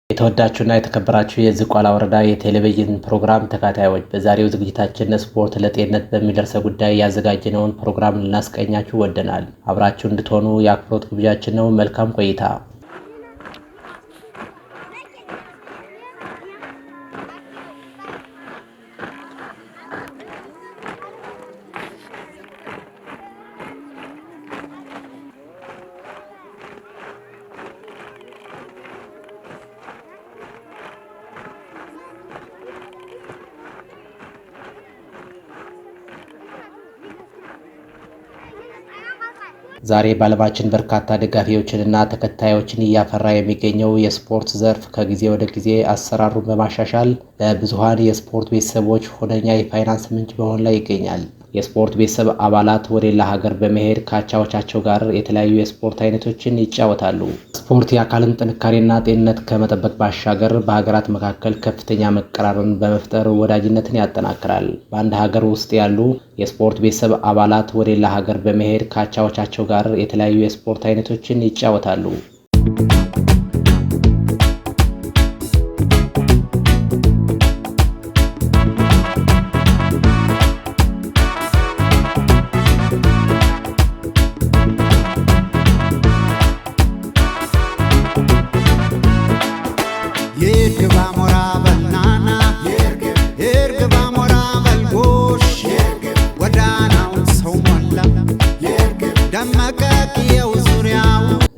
የተወዳችሁና የተከበራችሁ የዝቋላ ወረዳ የቴሌቪዥን ፕሮግራም ተከታታዮች በዛሬው ዝግጅታችን ስፖርት ለጤንነት በሚል ርዕሰ ጉዳይ ያዘጋጀነውን ፕሮግራም ልናስቃኛችሁ ወደናል። አብራችሁ እንድትሆኑ የአክብሮት ግብዣችን ነው። መልካም ቆይታ። ዛሬ በዓለማችን በርካታ ደጋፊዎችንና ተከታዮችን እያፈራ የሚገኘው የስፖርት ዘርፍ ከጊዜ ወደ ጊዜ አሰራሩን በማሻሻል ለብዙሃን የስፖርት ቤተሰቦች ሁነኛ የፋይናንስ ምንጭ በመሆን ላይ ይገኛል። የስፖርት ቤተሰብ አባላት ወደ ሌላ ሀገር በመሄድ ከአቻዎቻቸው ጋር የተለያዩ የስፖርት አይነቶችን ይጫወታሉ። ስፖርት የአካልን ጥንካሬና ጤንነት ከመጠበቅ ባሻገር በሀገራት መካከል ከፍተኛ መቀራረብን በመፍጠር ወዳጅነትን ያጠናክራል። በአንድ ሀገር ውስጥ ያሉ የስፖርት ቤተሰብ አባላት ወደ ሌላ ሀገር በመሄድ ከአቻዎቻቸው ጋር የተለያዩ የስፖርት አይነቶችን ይጫወታሉ።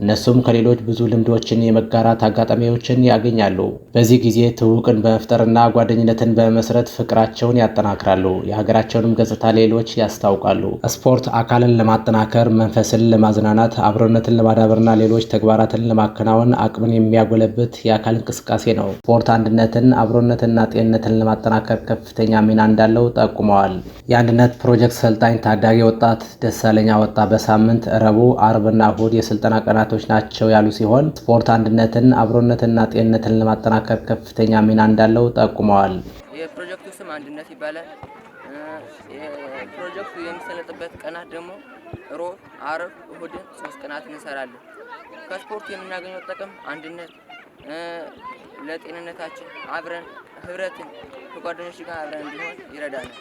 እነሱም ከሌሎች ብዙ ልምዶችን የመጋራት አጋጣሚዎችን ያገኛሉ። በዚህ ጊዜ ትውውቅን በመፍጠርና ጓደኝነትን በመመስረት ፍቅራቸውን ያጠናክራሉ። የሀገራቸውንም ገጽታ ሌሎች ያስታውቃሉ። ስፖርት አካልን ለማጠናከር፣ መንፈስን ለማዝናናት፣ አብሮነትን ለማዳበርና ሌሎች ተግባራትን ለማከናወን አቅምን የሚያጎለብት የአካል እንቅስቃሴ ነው። ስፖርት አንድነትን፣ አብሮነትና ጤንነትን ለማጠናከር ከፍተኛ ሚና እንዳለው ጠቁመዋል። የአንድነት ፕሮጀክት ሰልጣኝ ታዳጊ ወጣት ደሳለኛ ወጣ በሳምንት ረቡዕ፣ አርብና እሁድ የስልጠና ቀናቶች ናቸው ያሉ ሲሆን ስፖርት አንድነትን፣ አብሮነትና ጤንነትን ለማጠናከር ከፍተኛ ሚና እንዳለው ጠቁመዋል። የፕሮጀክቱ ስም አንድነት ይባላል። የፕሮጀክቱ የሚሰለጥበት ቀናት ደግሞ ሮብ፣ አርብ፣ እሁድ 3 ቀናት እንሰራለን። ከስፖርት የምናገኘው ጥቅም አንድነት፣ ለጤንነታችን አብረን ህብረትን ከጓደኞች ጋር አብረን እንዲሆን ይረዳናል።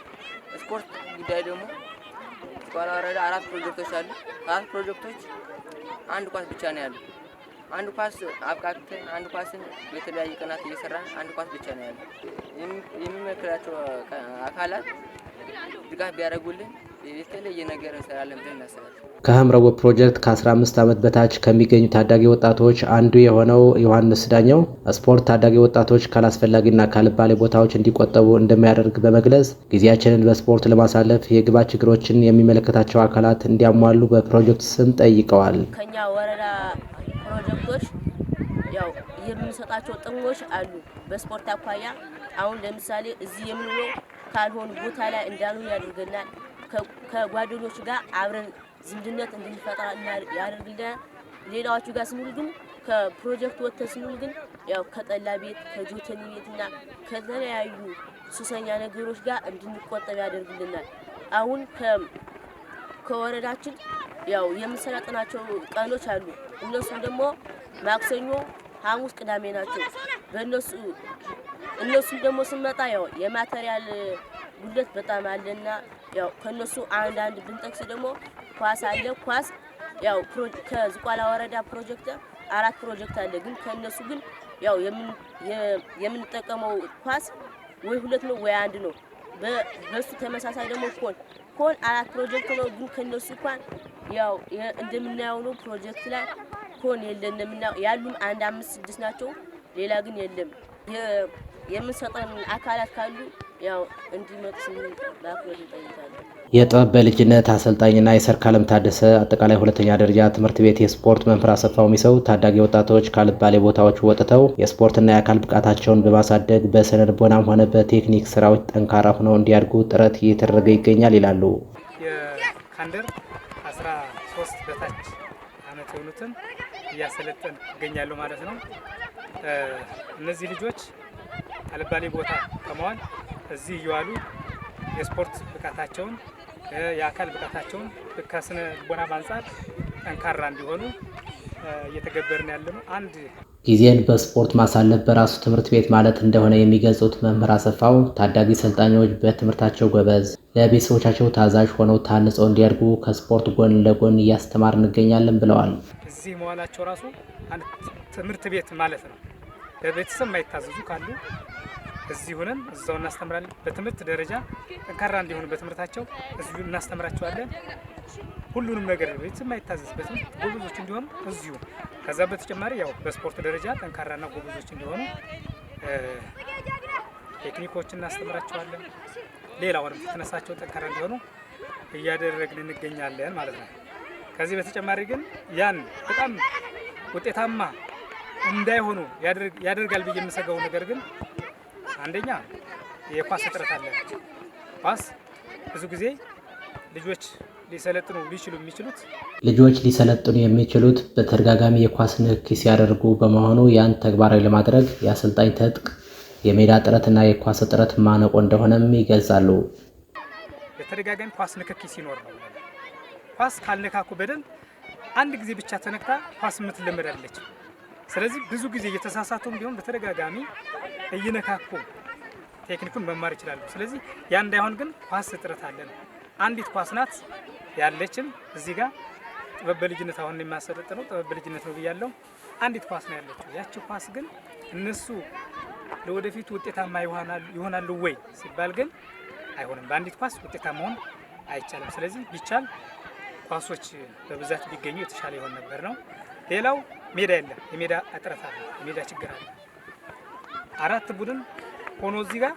ስፖርት ጉዳይ ደግሞ ዝቋላ ወረዳ 4 ፕሮጀክቶች አሉ። 4 ፕሮጀክቶች አንድ ኳስ ብቻ ነው ያለው። አንድ ኳስ አብቃቅተን አንድ ኳስን በተለያየ ቀናት እየሰራን አንድ ኳስ ብቻ ነው ያለው። የሚመክራቸው አካላት ድጋፍ ቢያደርጉልን የተለየ ነገር እንሰራለን ብለን እናስባለን። ከሀምረቦ ፕሮጀክት ከ15 ዓመት በታች ከሚገኙ ታዳጊ ወጣቶች አንዱ የሆነው ዮሐንስ ዳኘው ስፖርት ታዳጊ ወጣቶች ካላስፈላጊና ካልባሌ ቦታዎች እንዲቆጠቡ እንደሚያደርግ በመግለጽ ጊዜያችንን በስፖርት ለማሳለፍ የግብዓት ችግሮችን የሚመለከታቸው አካላት እንዲያሟሉ በፕሮጀክት ስም ጠይቀዋል። ከኛ ወረዳ ፕሮጀክቶች ያው የምንሰጣቸው ጥቅሞች አሉ። በስፖርት አኳያ አሁን ለምሳሌ እዚህ የምንውለው ካልሆነ ቦታ ላይ እንዳሉ ያደርገናል። ከጓደኞች ጋር አብረን ዝምድነት እንድንፈጥር ያደርግልናል። ሌላዎቹ ጋር ስንውል ግን ከፕሮጀክት ወጥተን ስንውል ግን ያው ከጠላ ቤት፣ ከጆተኒ ቤትና ከተለያዩ ሱሰኛ ነገሮች ጋር እንድንቆጠብ ያደርግልናል። አሁን ከወረዳችን ያው የምንሰለጥናቸው ቀኖች አሉ። እነሱም ደግሞ ማክሰኞ፣ ሐሙስ፣ ቅዳሜ ናቸው። እነሱም ደግሞ ስንመጣ ያው የማቴሪያል ጉድለት በጣም አለና ያው ከነሱ አንድ ብንጠቅስ ደግሞ ኳስ አለ። ኳስ ያው ከዝቋላ ወረዳ ፕሮጀክት 4 ፕሮጀክት አለ። ግን ከነሱ ግን ያው የምንጠቀመው ኳስ ወይ 2 ነው ወይ 1 ነው። በሱ ተመሳሳይ ደግሞ ኮን 4 ፕሮጀክት ነው። ግን ከነሱ እንኳን ያው እንደምናየው ነው። ፕሮጀክት ላይ ኮን የለንም እና ያሉን 1 5 6 ናቸው። ሌላ ግን የለም። የምንሰጠን አካላት ካሉ ያው እንዲመጡ ባክሮ ይጠይቃሉ። የጥበብ በልጅነት አሰልጣኝና የሰርካለም ታደሰ አጠቃላይ ሁለተኛ ደረጃ ትምህርት ቤት የስፖርት መምህር አሰፋው ሚሰው ታዳጊ ወጣቶች ካልባሌ ቦታዎች ወጥተው የስፖርትና የአካል ብቃታቸውን በማሳደግ በስነ ልቦናም ሆነ በቴክኒክ ስራዎች ጠንካራ ሆነው እንዲያድጉ ጥረት እየተደረገ ይገኛል ይላሉ። የካንደር 13 በታች አመት የሆኑትን እያሰለጠን ይገኛሉ ማለት ነው። እነዚህ ልጆች ካልባሌ ቦታ ከመዋል እዚህ እየዋሉ የስፖርት ብቃታቸውን የአካል ብቃታቸውን ከስነ ልቦና አንፃር ጠንካራ እንዲሆኑ እየተገበርን ያለነው አንድ ጊዜን በስፖርት ማሳለፍ በራሱ ትምህርት ቤት ማለት እንደሆነ የሚገልጹት መምህር አሰፋው ታዳጊ ሰልጣኞች በትምህርታቸው ጎበዝ፣ ለቤተሰቦቻቸው ታዛዥ ሆነው ታንጸው እንዲያድጉ ከስፖርት ጎን ለጎን እያስተማር እንገኛለን ብለዋል። እዚህ መዋላቸው ራሱ አንድ ትምህርት ቤት ማለት ነው። በቤተሰብ የማይታዘዙ ካሉ እዚህ ሆነን እዛው እናስተምራለን። በትምህርት ደረጃ ጠንካራ እንዲሆኑ በትምህርታቸው እዚሁ እናስተምራቸዋለን። ሁሉንም ነገር ቤተሰብ የማይታዘዝበትም ጎበዞች እንዲሆኑ እዚሁ። ከዛ በተጨማሪ ያው በስፖርት ደረጃ ጠንካራና ጎበዞች እንዲሆኑ ቴክኒኮችን እናስተምራቸዋለን። ሌላው ወደ ፊትነሳቸው ጠንካራ እንዲሆኑ እያደረግን እንገኛለን ማለት ነው። ከዚህ በተጨማሪ ግን ያን በጣም ውጤታማ እንዳይሆኑ ያደርጋል ብዬ የምሰጋው ነገር ግን አንደኛ የኳስ እጥረት አለ። ኳስ ብዙ ጊዜ ልጆች ሊሰለጥኑ የሚችሉት በተደጋጋሚ የኳስ ንክኪ ሲያደርጉ በመሆኑ ያን ተግባራዊ ለማድረግ የአሰልጣኝ ትጥቅ፣ የሜዳ ጥረትና የኳስ እጥረት ማነቆ እንደሆነም ይገልጻሉ። በተደጋጋሚ ኳስ ንክኪ ሲኖር ነው። ኳስ ካልነካኩ በደንብ አንድ ጊዜ ብቻ ተነክታ ኳስ የምትለመድ አይደለች። ስለዚህ ብዙ ጊዜ እየተሳሳቱም ቢሆን በተደጋጋሚ እየነካኩ ቴክኒኩን መማር ይችላሉ። ስለዚህ ያ እንዳይሆን ግን ኳስ እጥረት አለ ነው። አንዲት ኳስ ናት ያለችን እዚህ ጋር ጥበብ በልጅነት አሁን የማሰለጥነው ጥበብ በልጅነት ነው ብያለሁ። አንዲት ኳስ ነው ያለችው። ያቺ ኳስ ግን እነሱ ለወደፊቱ ውጤታማ ይሆናሉ ወይ ሲባል ግን አይሆንም። በአንዲት ኳስ ውጤታማ መሆን አይቻልም። ስለዚህ ቢቻል ኳሶች በብዛት ቢገኙ የተሻለ ይሆን ነበር ነው። ሌላው ሜዳ የለም። የሜዳ እጥረት አለ። የሜዳ ችግር አለ። 4 ቡድን ሆኖ እዚህ ጋር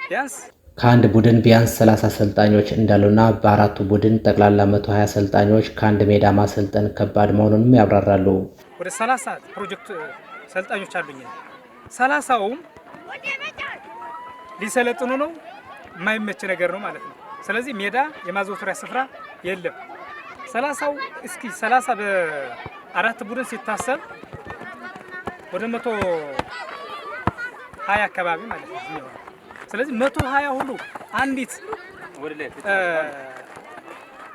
ቢያንስ ከአንድ ቡድን ቢያንስ 30 አሰልጣኞች እንዳሉና በአራቱ ቡድን ጠቅላላ 120 አሰልጣኞች ከአንድ ሜዳ ማሰልጠን ከባድ መሆኑንም ያብራራሉ። ወደ 30 ፕሮጀክት ሰልጣኞች አሉኝ። 30ውም ሊሰለጥኑ ነው። የማይመች ነገር ነው ማለት ነው። ስለዚህ ሜዳ የማዘውተሪያ ስፍራ የለም። 30 በአራት ቡድን ሲታሰብ ወደ 120 አካባቢ ማለት ነው። ስለዚህ 120 ሁሉ አንዲት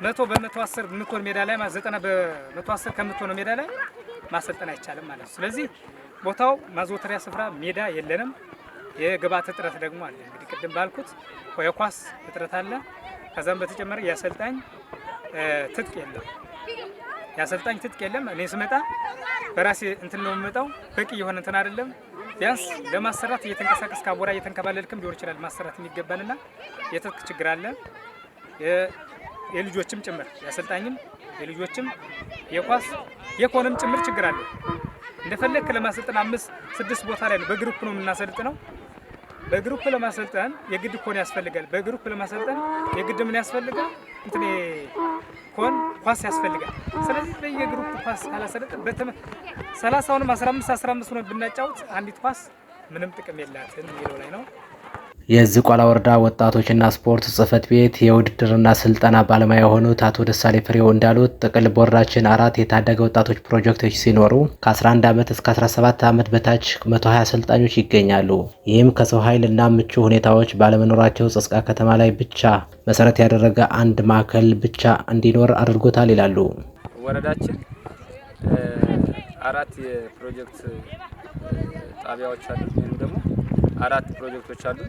100 በ110 የምትሆን ሜዳ ላይ 90 በ110 ከምትሆነው ሜዳ ላይ ማሰልጠን አይቻልም ማለት ነው። ስለዚህ ቦታው ማዘውተሪያ ስፍራ ሜዳ የለንም። የግብዓት እጥረት ደግሞ አለ። እንግዲህ ቅድም ባልኩት የኳስ እጥረት አለ። ከዛም በተጨማሪ የአሰልጣኝ ትጥቅ የለም። የአሰልጣኝ ትጥቅ የለም። እኔ ስመጣ በራሴ እንትን ነው የምመጣው። በቂ የሆነ እንትን አይደለም። ቢያንስ ለማሰራት እየተንቀሳቀስ ካቦራ እየተንከባለልክም ሊሆን ይችላል ማሰራት የሚገባንና የትጥቅ ችግር አለ። የልጆችም ጭምር የአሰልጣኝም የልጆችም የኳስ የኮንም ጭምር ችግር አለ። እንደፈለክ ለማሰልጠን 5-6 ቦታ ላይ ነው በግሩፕ ነው የምናሰልጥነው። በግሩፕ ለማሰልጠን የግድ ኮን ያስፈልጋል። በግሩፕ ለማሰልጠን የግድ ምን ያስፈልጋል? እንትን ኮን ኳስ ያስፈልጋል። ስለዚህ በየግሩፕ ኳስ ካላሰለጠን 30ውንም 15 ነው ብናጫውት አንዲት ኳስ ምንም ጥቅም የላትም የሚለው ላይ ነው። የዝቋላ ወረዳ ወጣቶችና ስፖርት ጽሕፈት ቤት የውድድርና ስልጠና ባለሙያ የሆኑት አቶ ደሳሌ ፍሬው እንዳሉት ጥቅል በወረዳችን 4 የታዳጊ ወጣቶች ፕሮጀክቶች ሲኖሩ ከ11 ዓመት እስከ 17 ዓመት በታች 120 አሰልጣኞች ይገኛሉ። ይህም ከሰው ኃይል እና ምቹ ሁኔታዎች ባለመኖራቸው ጸጽቃ ከተማ ላይ ብቻ መሰረት ያደረገ አንድ ማዕከል ብቻ እንዲኖር አድርጎታል ይላሉ። ወረዳችን 4 የፕሮጀክት ጣቢያዎች አሉ ወይም ደግሞ 4 ፕሮጀክቶች አሉ።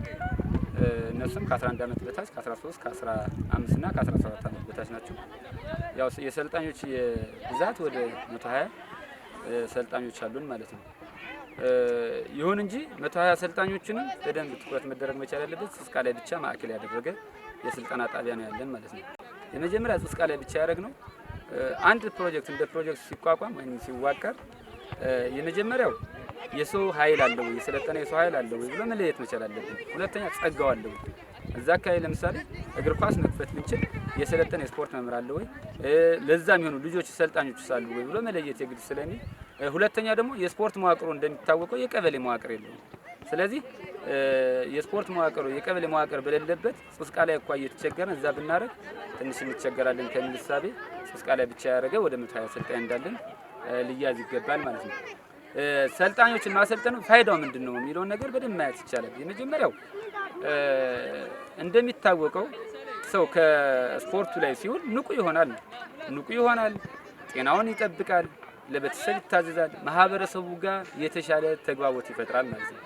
እነሱም ከ11 ዓመት በታች ከ13 ከ15 እና ከ17 ዓመት በታች ናቸው። ያው የሰልጣኞች ብዛት ወደ 120 ሰልጣኞች አሉን ማለት ነው። ይሁን እንጂ 120 ሰልጣኞችንም በደንብ ትኩረት መደረግ መቻል ያለበት ጸጽቃ ላይ ብቻ ማዕከል ያደረገ የስልጠና ጣቢያ ነው ያለን ማለት ነው። የመጀመሪያ ጸጽቃ ላይ ብቻ ያደረግነው አንድ ፕሮጀክት እንደ ፕሮጀክት ሲቋቋም ወይም ሲዋቀር የመጀመሪያው የሰው ኃይል አለው ወይ የሰለጠነ የሰው ኃይል አለው ወይ ብሎ መለየት መቻል አለብን። ሁለተኛ ጸጋው አለው። እዛ አካባቢ ለምሳሌ እግር ኳስ መክፈት ብንችል የሰለጠነ የስፖርት መምህር አለው ወይ፣ ለዛ የሚሆኑ ልጆች ሰልጣኞች አሉ ወይ ብሎ መለየት የግድ ስለኔ። ሁለተኛ ደግሞ የስፖርት መዋቅሩ እንደሚታወቀው የቀበሌ መዋቅር የለውም። ስለዚህ የስፖርት መዋቅሩ የቀበሌ መዋቅር በሌለበት ጸጽቃ ላይ እንኳን እየተቸገረን እዛ ብናረግ ትንሽ እንቸገራለን ከሚል እሳቤ ጸጽቃ ላይ ብቻ ያደረገ ወደ 120 ሰልጣኝ እንዳለን ሊያዝ ይገባል ማለት ነው። ሰልጣኞችን ማሰልጠኑ ፋይዳው ምንድነው የሚለውን ነገር በደንብ ማየት ይቻላል። የመጀመሪያው እንደሚታወቀው ሰው ከስፖርቱ ላይ ሲውል ንቁ ይሆናል፣ ጤናውን ይጠብቃል፣ ለቤተሰብ ይታዘዛል፣ ማህበረሰቡ ጋር የተሻለ ተግባቦት ይፈጥራል ማለት ነው።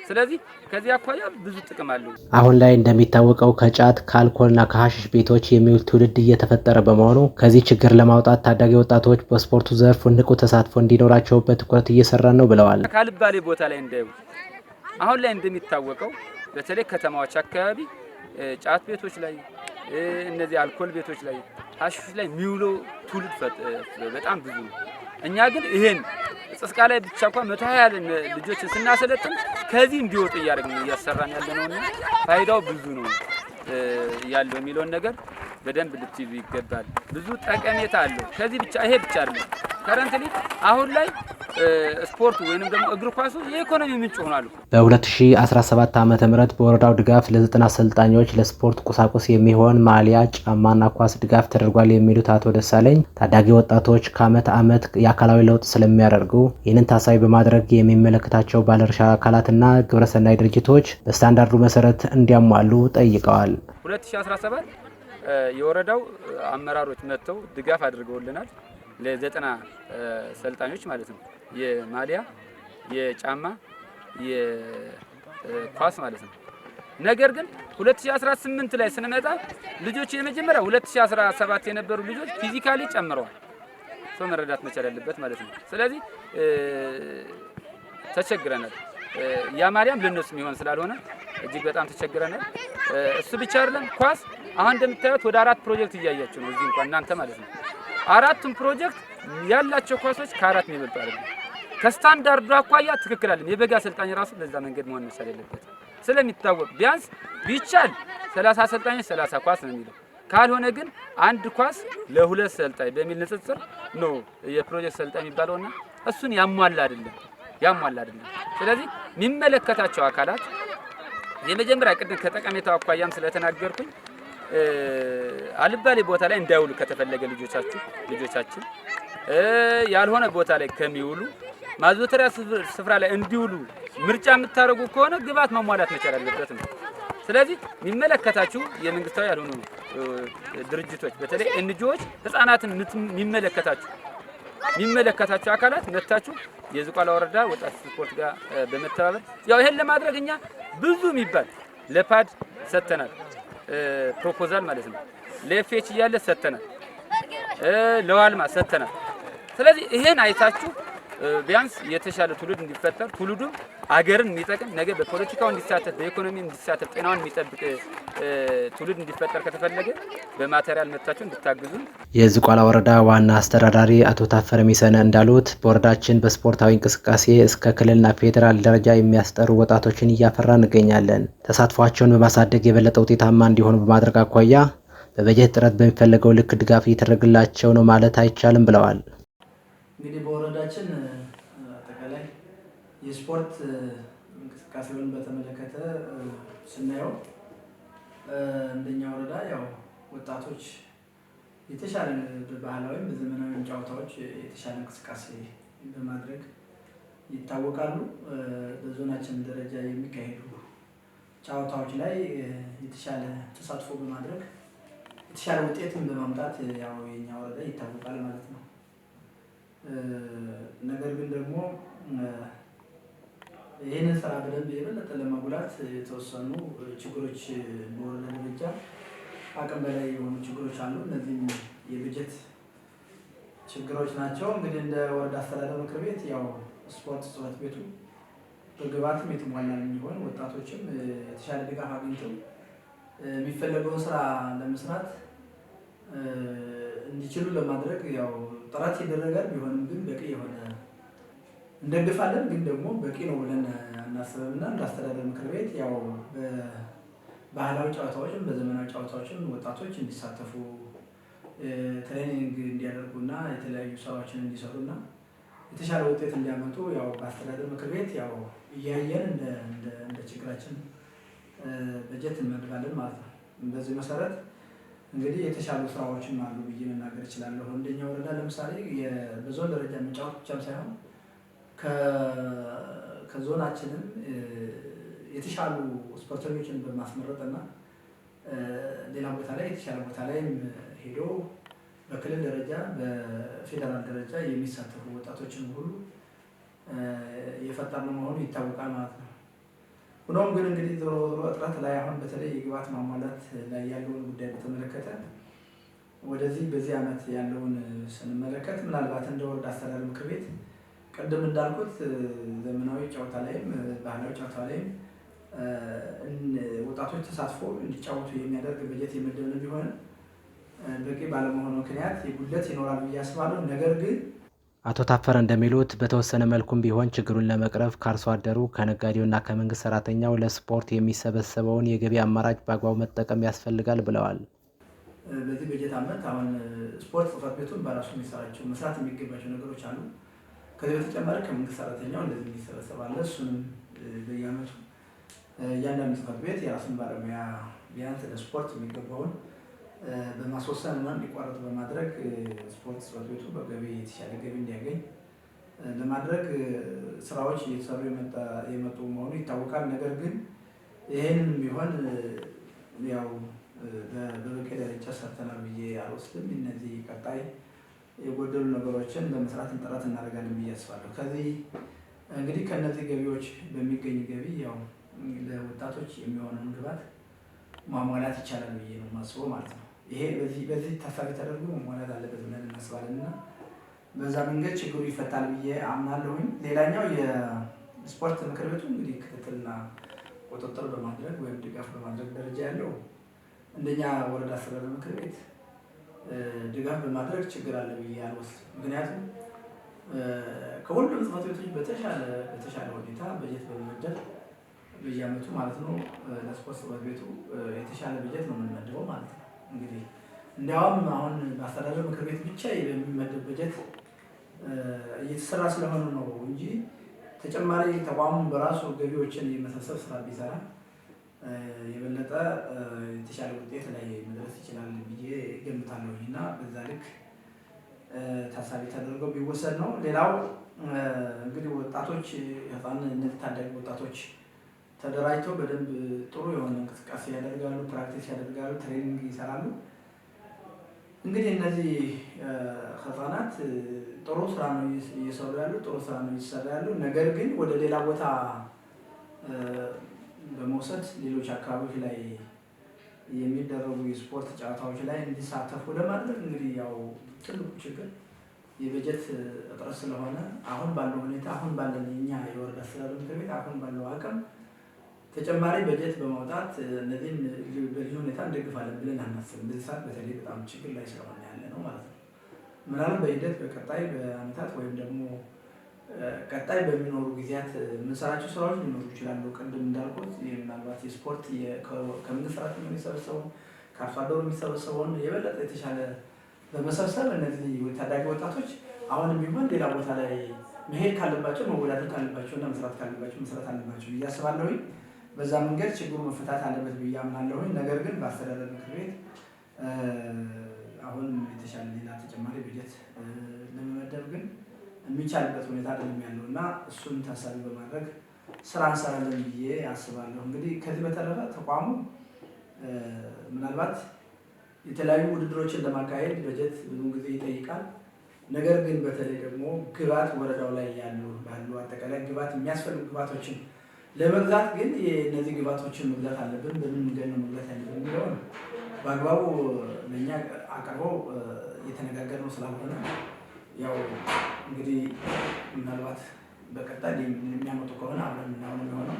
ስለዚህ ከዚህ አኳያ ብዙ ጥቅም አለው። አሁን ላይ እንደሚታወቀው ከጫት ከአልኮልና ከሐሺሽ ቤቶች የሚውል ትውልድ እየተፈጠረ በመሆኑ ከዚህ ችግር ለማውጣት ታዳጊ ወጣቶች በስፖርቱ ዘርፍ ንቁ ተሳትፎ እንዲኖራቸው በትኩረት እየሰራን ነው ብለዋል። ካልባሌ ቦታ ላይ እንዳይውል አሁን ላይ እንደሚታወቀው በተለይ ከተማዎች አካባቢ ጫት ቤቶች ላይ እነዚህ አልኮል ቤቶች ላይ ሐሺሽ ላይ የሚውለው ትውልድ በጣም ብዙ ነው። እኛ ግን ይሄን ጽስቃ ላይ ብቻ እንኳን 120 ልጆችን ስናሰለጥን ከዚህ እንዲወጡ እያሰራን ያለነውና ፋይዳው ብዙ ነው ያለው የሚለውን ነገር በደንብ ልትይዙ ይገባል። ብዙ ጠቀሜታ አለው። ከዚህ ብቻ ይሄ ብቻ አይደለም። ከረንትሊ አሁን ላይ ስፖርቱ ወይንም ደግሞ እግር ኳሱ የኢኮኖሚ ምንጭ ሆኗል። በ2017 ዓ.ም በወረዳው ድጋፍ ለ90 አሰልጣኞች ለስፖርት ቁሳቁስ የሚሆን ማሊያ፣ ጫማና ኳስ ድጋፍ ተደርጓል የሚሉት አቶ ደሳለኝ ታዳጊ ወጣቶች ከዓመት ዓመት የአካላዊ ለውጥ ስለሚያደርጉ ይህንን ታሳቢ በማድረግ የሚመለከታቸው ባለድርሻ አካላትና ግብረሰናይ ድርጅቶች በስታንዳርዱ መሰረት እንዲያሟሉ ጠይቀዋል። 2017 የወረዳው አመራሮች መጥተው ድጋፍ አድርገውልናል ለ90 ሰልጣኞች ማለት ነው። የማሊያ፣ የጫማ፣ የኳስ ማለት ነው። ነገር ግን 2018 ላይ ስንመጣ ልጆች የመጀመሪያ 2017 የነበሩ ልጆች ፊዚካሊ ጨምረዋል። ሰው መረዳት መቻል ያለበት ማለት ነው። ስለዚህ ተቸግረናል። ያ ማሊያም ለነሱ የሚሆን ስላልሆነ እጅግ በጣም ተቸግረናል። እሱ ብቻ አይደለም፣ ኳስ አሁን እንደምታዩት ወደ 4 ፕሮጀክት እያያችሁ ነው እዚህ እንኳን እናንተ ማለት ነው። 4ቱም ፕሮጀክት ያላቸው ኳሶች ከ4 የሚበልጡ አይደለም። ከስታንዳርዱ አኳያ ትክክል አይደለም። የበጋ አሰልጣኝ ራሱ በዛ መንገድ መሆን መቻል ያለበት ስለሚታወቅ ቢያንስ ቢቻል 30 አሰልጣኞች 30 ኳስ ነው የሚለው። ካልሆነ ግን አንድ ኳስ ለ2 ሰልጣኝ በሚል ንጽጽር ነው የፕሮጀክት ሰልጣኝ የሚባለውና እሱን ያሟላ አይደለም። ስለዚህ የሚመለከታቸው አካላት የመጀመሪያ ቅድም ከጠቀሜታው አኳያም ስለተናገርኩኝ አልባሌ ቦታ ላይ እንዳይውሉ ከተፈለገ ልጆቻችን ያልሆነ ቦታ ላይ ከሚውሉ ማዘውተሪያ ስፍራ ላይ እንዲውሉ ምርጫ የምታደርጉ ከሆነ ግብዓት ማሟላት መቻል አለበት ነው። ስለዚህ የሚመለከታችሁ የመንግስታዊ ያልሆኑ ድርጅቶች በተለይ ኤንጂኦዎች ህፃናትን የሚመለከታችሁ አካላት መጥታችሁ የዝቋላ ወረዳ ወጣት ስፖርት ጋር በመተባበር ያው ይሄን ለማድረግ እኛ ብዙ የሚባል ለፓድ ሰጥተናል፣ ፕሮፖዛል ማለት ነው። ለኤፍኤች እያለ ሰጥተናል፣ ለዋልማ ሰጥተናል። ስለዚህ ይሄን አይታችሁ ቢያንስ የተሻለ ትውልድ እንዲፈጠር ትውልዱም አገርን የሚጠቅም ነገር በፖለቲካው እንዲሳተፍ በኢኮኖሚ እንዲሳተፍ ጤናውን የሚጠብቅ ትውልድ እንዲፈጠር ከተፈለገ በማቴሪያል መጥታችሁ እንድታግዙ። የዝቋላ ወረዳ ዋና አስተዳዳሪ አቶ ታፈረ ሚሰነ እንዳሉት በወረዳችን በስፖርታዊ እንቅስቃሴ እስከ ክልልና ፌዴራል ደረጃ የሚያስጠሩ ወጣቶችን እያፈራ እንገኛለን። ተሳትፏቸውን በማሳደግ የበለጠ ውጤታማ እንዲሆኑ በማድረግ አኳያ በበጀት ጥረት በሚፈለገው ልክ ድጋፍ እየተደረገላቸው ነው ማለት አይቻልም ብለዋል። እንግዲህ በወረዳችን አጠቃላይ የስፖርት እንቅስቃሴውን በተመለከተ ስናየው እንደኛ ወረዳ ያው ወጣቶች የተሻለ በባህላዊም በዘመናዊም ጨዋታዎች የተሻለ እንቅስቃሴ በማድረግ ይታወቃሉ። በዞናችን ደረጃ የሚካሄዱ ጨዋታዎች ላይ የተሻለ ተሳትፎ በማድረግ የተሻለ ውጤትን በማምጣት ያው የኛ ወረዳ ይታወቃል ማለት ነው። ነገር ግን ደግሞ ይህንን ስራ በደንብ የበለጠ ለማጉላት የተወሰኑ ችግሮች በወረዳ ደረጃ አቅም በላይ የሆኑ ችግሮች አሉ። እነዚህም የበጀት ችግሮች ናቸው። እንግዲህ እንደ ወረዳ አስተዳደር ምክር ቤት ያው ስፖርት ጽሕፈት ቤቱ በግብዓትም የተሟላ የሚሆን ወጣቶችም የተሻለ ድጋፍ አግኝተው የሚፈለገውን ስራ ለመስራት እንዲችሉ ለማድረግ ያው ጥረት ይደረጋል። ቢሆንም ግን በቂ የሆነ እንደግፋለን፣ ግን ደግሞ በቂ ነው ብለን አናስብምና እንደ አስተዳደር ምክር ቤት ያው በባህላዊ ጨዋታዎችም በዘመናዊ ጨዋታዎችም ወጣቶች እንዲሳተፉ ትሬኒንግ እንዲያደርጉና የተለያዩ ስራዎችን እንዲሰሩና የተሻለ ውጤት እንዲያመጡ ያው በአስተዳደር ምክር ቤት ያው እያየን እንደ ችግራችን በጀት እንመድባለን ማለት ነው። በዚህ መሰረት እንግዲህ የተሻሉ ስራዎችም አሉ ብዬ መናገር እችላለሁ። እንደኛ ወረዳ ለምሳሌ በዞን ደረጃ መጫወት ብቻም ሳይሆን ከዞናችንም የተሻሉ ስፖርተኞችን በማስመረጥና ሌላ ቦታ ላይ የተሻለ ቦታ ላይም ሄዶ በክልል ደረጃ በፌዴራል ደረጃ የሚሳተፉ ወጣቶችን ሁሉ የፈጠርን መሆኑ ይታወቃል ማለት ነው። ሆኖም ግን እንግዲህ ዞሮ እጥረት ላይ አሁን በተለይ የግብዓት ማሟላት ላይ ያለውን ጉዳይ በተመለከተ በዚህ ዓመት ያለውን ስንመለከት ምናልባት እንደ ወረዳ አስተዳደር ምክር ቤት ቅድም እንዳልኩት ዘመናዊ ጨዋታ ላይም ባህላዊ ጨዋታ ላይም ወጣቶች ተሳትፎ እንዲጫወቱ የሚያደርግ በጀት የመደብን ቢሆን በቂ ባለመሆኑ ምክንያት ጉድለት ይኖራል ብዬ አስባለሁ። ነገር ግን አቶ ታፈረ እንደሚሉት በተወሰነ መልኩም ቢሆን ችግሩን ለመቅረፍ ከአርሶ አደሩ ከነጋዴውና ከመንግስት ሰራተኛው ለስፖርት የሚሰበሰበውን የገቢ አማራጭ በአግባቡ መጠቀም ያስፈልጋል ብለዋል። በዚህ በጀት ዓመት አሁን ስፖርት ጽሕፈት ቤቱን በራሱ የሚሰራቸው መስራት የሚገባቸው ነገሮች አሉ። ከዚህ በተጨማሪ ከመንግስት ሰራተኛው እንደዚህ የሚሰበሰብ አለ። እሱንም በየዓመቱ እያንዳንዱ ጽሕፈት ቤት የራሱን ባለሙያ ቢያንስ ለስፖርት የሚገባውን በማስወሰን እና እንዲቋረጥ በማድረግ ስፖርት ጽሕፈት ቤቱ በገቢ የተሻለ ገቢ እንዲያገኝ ለማድረግ ስራዎች እየተሰሩ የመጡ መሆኑ ይታወቃል። ነገር ግን ይህንን ቢሆን ያው በበቂ ደረጃ ሰርተናል ብዬ አልወስድም። እነዚህ ቀጣይ የጎደሉ ነገሮችን በመስራት ጥረት እናደርጋለን ብዬ አስባለሁ። ከዚህ እንግዲህ ከነዚህ ገቢዎች በሚገኝ ገቢ ያው ለወጣቶች የሚሆነውን ግብዓት ማሟላት ይቻላል ብዬ ነው የማስበው ማለት ነው። ይሄ በዚህ ታሳቢ ተደርጎ መሟላት አለበት ብለን እናስባለን እና በዛ መንገድ ችግሩ ይፈታል ብዬ አምናለሁኝ። ሌላኛው የስፖርት ምክር ቤቱ እንግዲህ ክትትልና ቁጥጥር በማድረግ ወይም ድጋፍ በማድረግ ደረጃ ያለው እንደኛ ወረዳ አስተዳደር ምክር ቤት ድጋፍ በማድረግ ችግር አለ ብዬ አልወስድም። ምክንያቱም ከሁሉም ጽሕፈት ቤቶች በተሻለ ሁኔታ በጀት በመመደብ በየዓመቱ ማለት ነው ለስፖርት ጽሕፈት ቤቱ የተሻለ በጀት ነው የምንመድበው ማለት ነው። እንግዲህ እንዲያውም አሁን በአስተዳደር ምክር ቤት ብቻ የሚመደብ በጀት እየተሰራ ስለሆነ ነው እንጂ ተጨማሪ ተቋሙን በራሱ ገቢዎችን የመሰብሰብ ስራ ቢሰራ የበለጠ የተሻለ ውጤት ላይ መድረስ ይችላል ብዬ ገምታለሁ እና በዛ ልክ ታሳቢ ተደርገው ቢወሰድ ነው። ሌላው እንግዲህ ወጣቶች እነዚህ ታዳጊ ወጣቶች ተደራጅተው በደንብ ጥሩ የሆነ እንቅስቃሴ ያደርጋሉ፣ ፕራክቲስ ያደርጋሉ፣ ትሬኒንግ ይሰራሉ። እንግዲህ እነዚህ ህፃናት ጥሩ ስራ ነው እየሰሩ ያሉ፣ ጥሩ ስራ ነው እየሰራ ያሉ። ነገር ግን ወደ ሌላ ቦታ በመውሰድ ሌሎች አካባቢዎች ላይ የሚደረጉ የስፖርት ጨዋታዎች ላይ እንዲሳተፉ ለማድረግ እንግዲህ ያው ትልቁ ችግር የበጀት እጥረት ስለሆነ አሁን ባለው ሁኔታ አሁን ባለን የኛ የወረዳ አስተዳደር ምክር ቤት አሁን ባለው አቅም ተጨማሪ በጀት በማውጣት እነዚህን በልዩ ሁኔታ እንደግፋለን ብለን አናስብም። በዚህ ሰዓት በተለይ በጣም ችግር ላይ ስለሆነ ያለ ነው ማለት ነው። ምናልባት በሂደት በቀጣይ በአመታት ወይም ደግሞ ቀጣይ በሚኖሩ ጊዜያት የምንሰራቸው ስራዎች ሊኖሩ ይችላሉ። ቅድም እንዳልኩት ምናልባት የስፖርት ከመንግስት ሰራተኛው የሚሰበሰበውን ከአርሶ አደሩ የሚሰበሰበውን የበለጠ የተሻለ በመሰብሰብ እነዚህ ታዳጊ ወጣቶች አሁንም ቢሆን ሌላ ቦታ ላይ መሄድ ካለባቸው መወዳደር ካለባቸው እና መስራት ካለባቸው መስራት አለባቸው ብዬ አስባለሁኝ። በዛ መንገድ ችግሩ መፈታት አለበት ብዬ አምናለሁኝ። ነገር ግን በአስተዳደር ምክር ቤት አሁን የተሻለ ሌላ ተጨማሪ በጀት ለመመደብ ግን የሚቻልበት ሁኔታ አይደለም ያለው እና እሱን ታሳቢ በማድረግ ስራ እንሰራለን ብዬ አስባለሁ። እንግዲህ ከዚህ በተረፈ ተቋሙ ምናልባት የተለያዩ ውድድሮችን ለማካሄድ በጀት ብዙ ጊዜ ይጠይቃል። ነገር ግን በተለይ ደግሞ ግብዓት ወረዳው ላይ ባሉ አጠቃላይ ግብዓት የሚያስፈልጉ ግብዓቶችን ለመግዛት ግን እነዚህ ግብዓቶችን መግዛት አለብን። በምን መንገድ ነው መግዛት ያለብን የሚለውን በአግባቡ ለእኛ አቅርበው እየተነጋገርነው ስላልሆነ ያው እንግዲህ ምናልባት በቀጣይ የሚያመጡ ከሆነ አብረን ምናምን የሆነው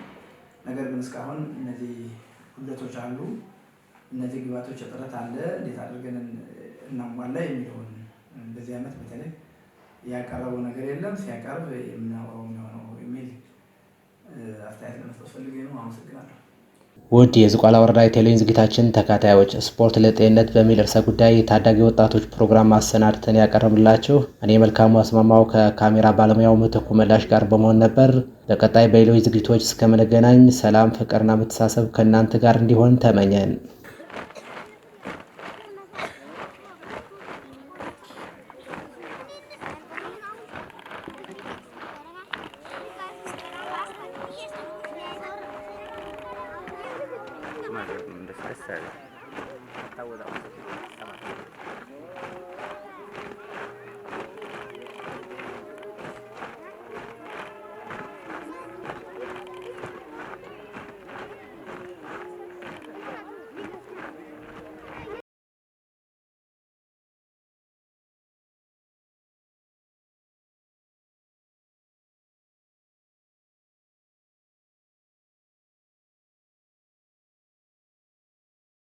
ነገር ግን እስካሁን እነዚህ ጉድለቶች አሉ፣ እነዚህ ግብዓቶች እጥረት አለ፣ እንዴት አድርገን እናሟላ የሚለውን በዚህ ዓመት በተለይ ያቀረበው ነገር የለም። ሲያቀርብ የምናወራው የሚሆነው የሚል አስተያየት ለመስጠት ፈልጌ ነው። አመሰግናለሁ። ውድ የዝቋላ ወረዳ የቴሌቪዥን ዝግጅታችን ተካታዮች ስፖርት ለጤንነት በሚል ርዕሰ ጉዳይ የታዳጊ ወጣቶች ፕሮግራም አሰናድተን ያቀረብላችሁ እኔ መልካሙ አስማማው ከካሜራ ባለሙያው ምትኩ መላሽ ጋር በመሆን ነበር። በቀጣይ በሌሎች ዝግጅቶች እስከምንገናኝ ሰላም፣ ፍቅርና መተሳሰብ ከእናንተ ጋር እንዲሆን ተመኘን። ማለት ነው። እንደዚህ